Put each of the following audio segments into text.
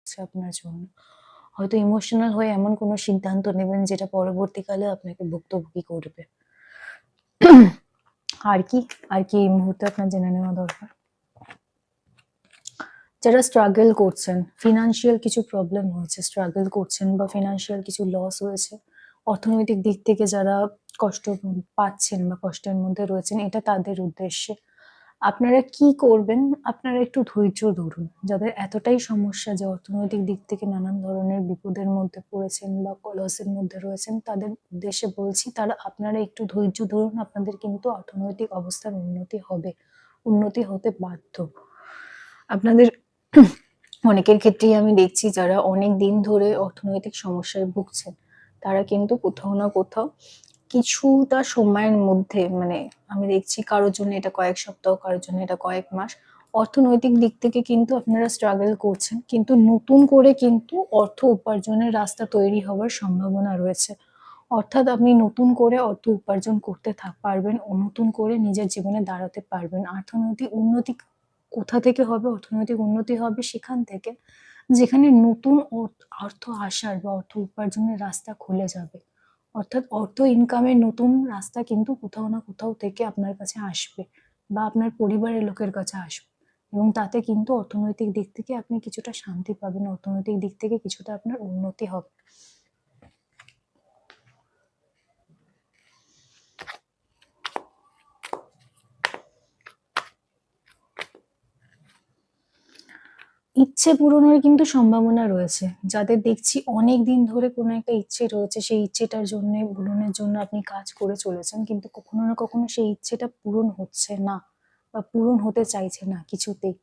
হচ্ছে আপনার জন্য। হয়তো ইমোশনাল হয়ে এমন কোনো সিদ্ধান্ত নেবেন যেটা পরবর্তীকালে আপনাকে ভুক্তভোগী করবে। আর কি এই মুহূর্তে আপনার জেনে নেওয়া দরকার? যারা স্ট্রাগল করছেন, ফিনান্সিয়াল কিছু প্রবলেম হয়েছে, স্ট্রাগল করছেন বা ফিনান্সিয়াল কিছু লস হয়েছে, অর্থনৈতিক দিক থেকে যারা কষ্ট পাচ্ছেন বা কষ্টের মধ্যে রয়েছেন, এটা তাদের উদ্দেশ্যে। আপনারা কি করবেন? আপনারা একটু ধৈর্য ধরুন। যাদের এতটাই সমস্যা যে অর্থনৈতিক দিক থেকে নানান ধরনের বিপদের মধ্যে পড়েছেন বা লসের মধ্যে রয়েছেন, তাদের উদ্দেশ্যে বলছি আপনারা একটু ধৈর্য ধরুন। আপনাদের কিন্তু অর্থনৈতিক অবস্থার উন্নতি হবে, উন্নতি হতে বাধ্য। আপনাদের অনেকের ক্ষেত্রেই আমি দেখছি যারা অনেক দিন ধরে অর্থনৈতিক সমস্যায় ভুগছেন, তারা কিন্তু কোথাও না কোথাও কিছুটা সময়ের মধ্যে, মানে আমি দেখছি কারোর জন্য এটা কয়েক সপ্তাহ, কারোর জন্য এটা কয়েক মাস, অর্থনৈতিক দিক থেকে কিন্তু আপনারা স্ট্রাগল করছেন, কিন্তু নতুন করে কিন্তু অর্থ উপার্জনের রাস্তা তৈরি হওয়ার সম্ভাবনা রয়েছে। অর্থাৎ আপনি নতুন করে অর্থ উপার্জন করতে পারবেন ও নতুন করে নিজের জীবনে দাঁড়াতে পারবেন। অর্থনৈতিক উন্নতি কোথা থেকে হবে? অর্থনৈতিক উন্নতি হবে সেখান থেকে যেখানে নতুন অর্থ আসার বা অর্থ উপার্জনের রাস্তা খুলে যাবে। অর্থাৎ অর্থ ইনকামের নতুন রাস্তা কিন্তু কোথাও না কোথাও থেকে আপনার কাছে আসবে বা আপনার পরিবারের লোকের কাছে আসবে, এবং তাতে কিন্তু অর্থনৈতিক দিক থেকে আপনি কিছুটা শান্তি পাবেন, অর্থনৈতিক দিক থেকে কিছুটা আপনার উন্নতি হবে। ইচ্ছে পূরণের কিন্তু সম্ভাবনা রয়েছে। যাদের দেখছি অনেক দিন ধরে কোনো একটা ইচ্ছে রয়েছে, সেই ইচ্ছেটার জন্য পূরণের জন্য আপনি কাজ করে চলেছেন, কিন্তু কখনো না কখনো সেই ইচ্ছেটা পূরণ হচ্ছে না বা পূরণ হতে চাইছে না কিছুতেই।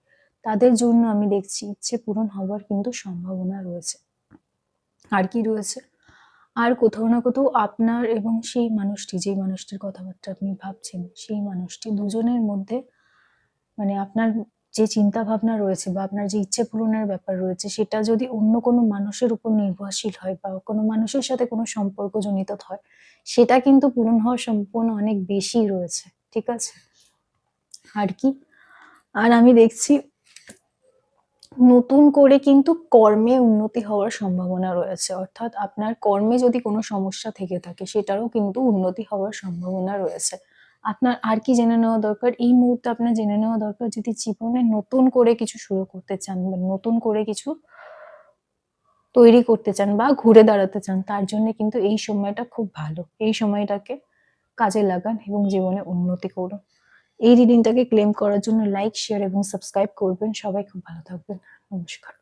তাদের জন্য আমি দেখছি ইচ্ছে পূরণ হওয়ার কিন্তু সম্ভাবনা রয়েছে। আর কি রয়েছে? আর কোথাও না কোথাও আপনার এবং সেই মানুষটি, যেই মানুষটির কথাবার্তা আপনি ভাবছেন, সেই মানুষটি দুজনের মধ্যে, মানে আপনার যে চিন্তা ভাবনা রয়েছে বা আপনার যে ইচ্ছে পূরণের ব্যাপার রয়েছে, সেটা যদি অন্য কোনো মানুষের উপর নির্ভরশীল হয় বা কোনো মানুষের সাথে কোনো সম্পর্ক জনিত হয়, সেটা কিন্তু পূরণ হওয়ার সম্ভাবনা অনেক বেশি রয়েছে। ঠিক আছে? আর কি? আর আমি দেখছি নতুন করে কিন্তু কর্মে উন্নতি হওয়ার সম্ভাবনা রয়েছে। অর্থাৎ আপনার কর্মে যদি কোনো সমস্যা থেকে থাকে, সেটারও কিন্তু উন্নতি হওয়ার সম্ভাবনা রয়েছে। আপনার আর কি জেনে নেওয়া দরকার? এই মুহূর্তে আপনার জেনে নেওয়া দরকার, যদি জীবনে নতুন করে কিছু শুরু করতে চান বা নতুন করে কিছু তৈরি করতে চান বা ঘুরে দাঁড়াতে চান, তার জন্য কিন্তু এই সময়টা খুব ভালো। এই সময়টাকে কাজে লাগান এবং জীবনে উন্নতি করুন। এই রিডিংটাকে ক্লেম করার জন্য লাইক, শেয়ার এবং সাবস্ক্রাইব করবেন। সবাই খুব ভালো থাকবেন। নমস্কার।